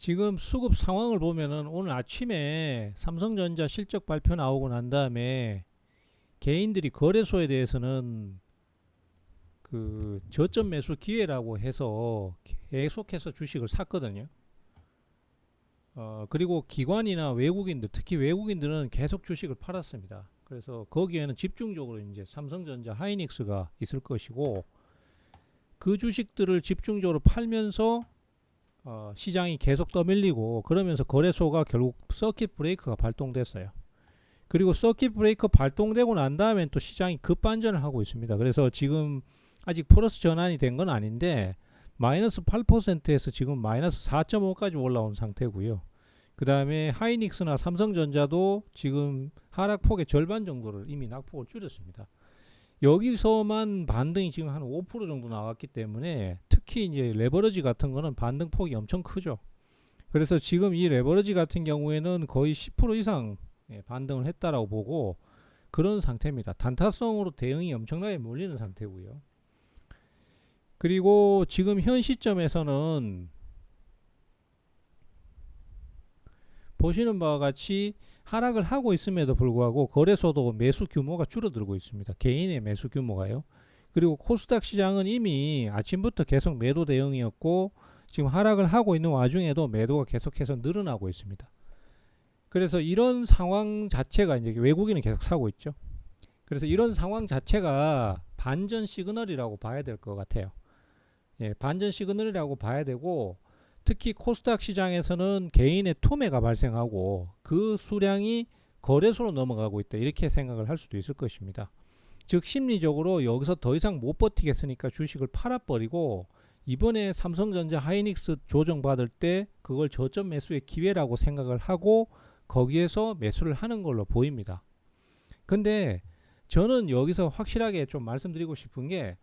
지금 수급 상황을 보면은 오늘 아침에 삼성전자 실적 발표 나오고 난 다음에 개인들이 거래소에 대해서는 그 저점 매수 기회라고 해서 계속해서 주식을 샀거든요. 그리고 기관이나 외국인들, 특히 외국인들은 계속 주식을 팔았습니다. 그래서 거기에는 집중적으로 이제 삼성전자, 하이닉스가 있을 것이고 그 주식들을 집중적으로 팔면서 시장이 계속 떠밀리고 그러면서 거래소가 결국 서킷 브레이크가 발동됐어요. 그리고 서킷 브레이크 발동되고 난 다음엔 또 시장이 급반전을 하고 있습니다. 그래서 지금 아직 플러스 전환이 된 건 아닌데 마이너스 8%에서 지금 마이너스 4.5까지 올라온 상태고요. 그 다음에 하이닉스나 삼성전자도 지금 하락폭의 절반 정도를 이미 낙폭을 줄였습니다. 여기서만 반등이 지금 한 5% 정도 나왔기 때문에 특히 이제 레버리지 같은 거는 반등폭이 엄청 크죠. 그래서 지금 이 레버리지 같은 경우에는 거의 10% 이상 반등을 했다라고 보고 그런 상태입니다. 단타성으로 대응이 엄청나게 몰리는 상태고요. 그리고 지금 현 시점에서는 보시는 바와 같이 하락을 하고 있음에도 불구하고 거래소도 매수 규모가 줄어들고 있습니다. 개인의 매수 규모가요. 그리고 코스닥 시장은 이미 아침부터 계속 매도 대응이었고 지금 하락을 하고 있는 와중에도 매도가 계속해서 늘어나고 있습니다. 그래서 이런 상황 자체가 이제 외국인은 계속 사고 있죠. 그래서 이런 상황 자체가 반전 시그널이라고 봐야 될 것 같아요. 예, 반전 시그널이라고 봐야 되고 특히 코스닥 시장에서는 개인의 투매가 발생하고 그 수량이 거래소로 넘어가고 있다 이렇게 생각을 할 수도 있을 것입니다. 즉 심리적으로 여기서 더 이상 못 버티겠으니까 주식을 팔아버리고 이번에 삼성전자 하이닉스 조정받을 때 그걸 저점 매수의 기회라고 생각을 하고 거기에서 매수를 하는 걸로 보입니다. 근데 저는 여기서 확실하게 좀 말씀드리고 싶은 게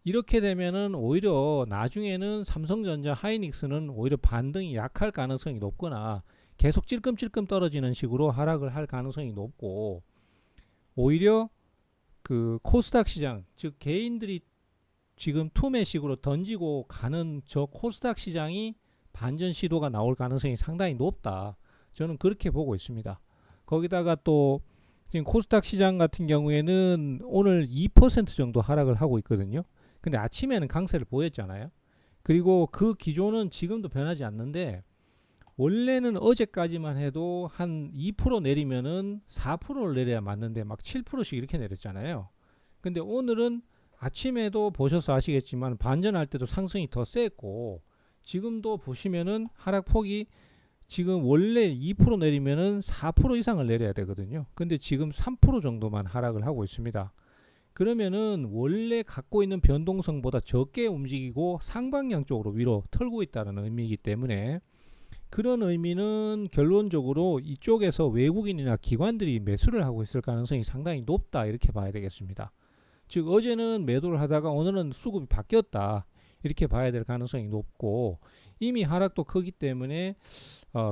이렇게 되면은 오히려 나중에는 삼성전자 하이닉스는 오히려 반등이 약할 가능성이 높거나 계속 찔끔찔끔 떨어지는 식으로 하락을 할 가능성이 높고 오히려 그 코스닥 시장 즉 개인들이 지금 투매식으로 던지고 가는 저 코스닥 시장이 반전 시도가 나올 가능성이 상당히 높다. 저는 그렇게 보고 있습니다. 거기다가 또 지금 코스닥 시장 같은 경우에는 오늘 2% 정도 하락을 하고 있거든요. 근데 아침에는 강세를 보였잖아요. 그리고 그 기조는 지금도 변하지 않는데 원래는 어제까지만 해도 한 2% 내리면은 4%를 내려야 맞는데 막 7%씩 이렇게 내렸잖아요. 근데 오늘은 아침에도 보셔서 아시겠지만 반전할 때도 상승이 더 셌고 지금도 보시면은 하락폭이 지금 원래 2% 내리면은 4% 이상을 내려야 되거든요. 근데 지금 3% 정도만 하락을 하고 있습니다. 그러면은 원래 갖고 있는 변동성보다 적게 움직이고 상방향 쪽으로 위로 털고 있다는 의미이기 때문에 그런 의미는 결론적으로 이쪽에서 외국인이나 기관들이 매수를 하고 있을 가능성이 상당히 높다 이렇게 봐야 되겠습니다. 즉 어제는 매도를 하다가 오늘은 수급이 바뀌었다 이렇게 봐야 될 가능성이 높고 이미 하락도 크기 때문에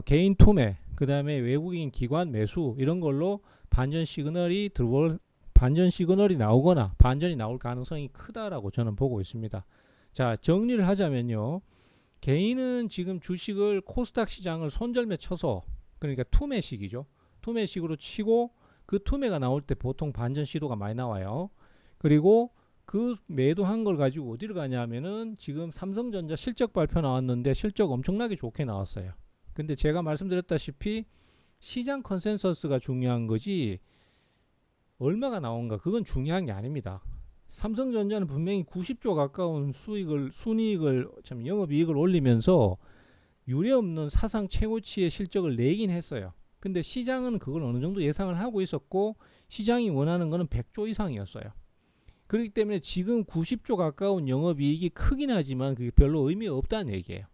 개인 투매 그 다음에 외국인 기관 매수 이런 걸로 반전 시그널이 반전 시그널이 나오거나 반전이 나올 가능성이 크다라고 저는 보고 있습니다. 자 정리를 하자면요. 개인은 지금 주식을 코스닥 시장을 손절매 쳐서 그러니까 투매식이죠. 투매식으로 치고 그 투매가 나올 때 보통 반전 시도가 많이 나와요. 그리고 그 매도한 걸 가지고 어디를 가냐면은 지금 삼성전자 실적 발표 나왔는데 실적 엄청나게 좋게 나왔어요. 근데 제가 말씀드렸다시피 시장 컨센서스가 중요한 거지 얼마가 나온가 그건 중요한 게 아닙니다. 삼성전자는 분명히 90조 가까운 순이익을 영업이익을 올리면서 유례없는 사상 최고치의 실적을 내긴 했어요. 근데 시장은 그걸 어느 정도 예상을 하고 있었고 시장이 원하는 거는 100조 이상이었어요. 그렇기 때문에 지금 90조 가까운 영업이익이 크긴 하지만 그게 별로 의미가 없다는 얘기예요.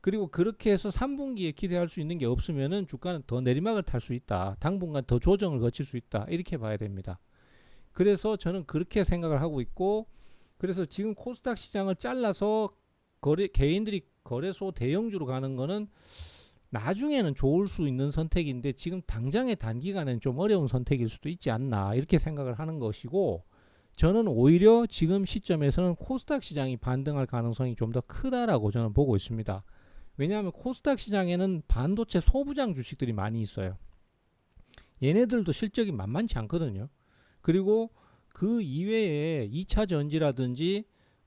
그리고 그렇게 해서 3분기에 기대할 수 있는 게 없으면은 주가는 더 내리막을 탈 수 있다. 당분간 더 조정을 거칠 수 있다. 이렇게 봐야 됩니다. 그래서 저는 그렇게 생각을 하고 있고 그래서 지금 코스닥 시장을 잘라서 개인들이 거래소 대형주로 가는 거는 나중에는 좋을 수 있는 선택인데 지금 당장의 단기간에는 좀 어려운 선택일 수도 있지 않나 이렇게 생각을 하는 것이고 저는 오히려 지금 시점에서는 코스닥 시장이 반등할 가능성이 좀 더 크다라고 저는 보고 있습니다. 왜냐하면 코스닥 시장에는 반도체 소부장 주식들이 많이 있어요. 얘네들도 실적이 만만치 않거든요. 그리고 그 이외에 2차 전지라든지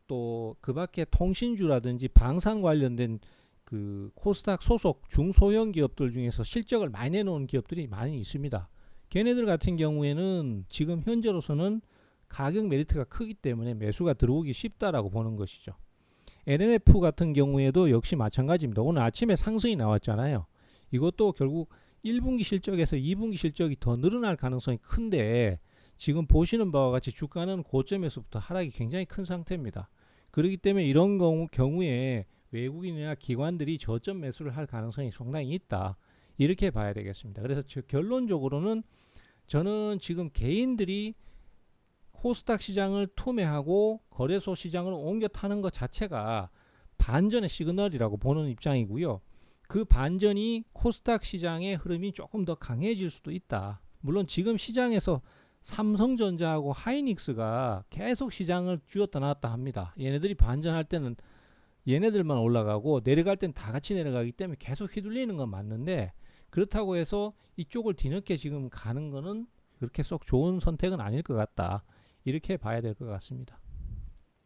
또 그 밖에 통신주라든지 방산 관련된 그 코스닥 소속 중소형 기업들 중에서 실적을 많이 내놓은 기업들이 많이 있습니다. 걔네들 같은 경우에는 지금 현재로서는 가격 메리트가 크기 때문에 매수가 들어오기 쉽다라고 보는 것이죠. LNF 같은 경우에도 역시 마찬가지입니다. 오늘 아침에 상승이 나왔잖아요. 이것도 결국 1분기 실적에서 2분기 실적이 더 늘어날 가능성이 큰데 지금 보시는 바와 같이 주가는 고점에서부터 하락이 굉장히 큰 상태입니다. 그렇기 때문에 이런 경우에 외국인이나 기관들이 저점 매수를 할 가능성이 상당히 있다. 이렇게 봐야 되겠습니다. 그래서 결론적으로는 저는 지금 개인들이 코스닥 시장을 투매하고 거래소 시장을 옮겨 타는 것 자체가 반전의 시그널이라고 보는 입장이고요. 그 반전이 코스닥 시장의 흐름이 조금 더 강해질 수도 있다. 물론 지금 시장에서 삼성전자하고 하이닉스가 계속 시장을 쥐었다 놨다 합니다. 얘네들이 반전할 때는 얘네들만 올라가고 내려갈 땐 다 같이 내려가기 때문에 계속 휘둘리는 건 맞는데 그렇다고 해서 이쪽을 뒤늦게 지금 가는 거는 그렇게 썩 좋은 선택은 아닐 것 같다. 이렇게 봐야 될 것 같습니다.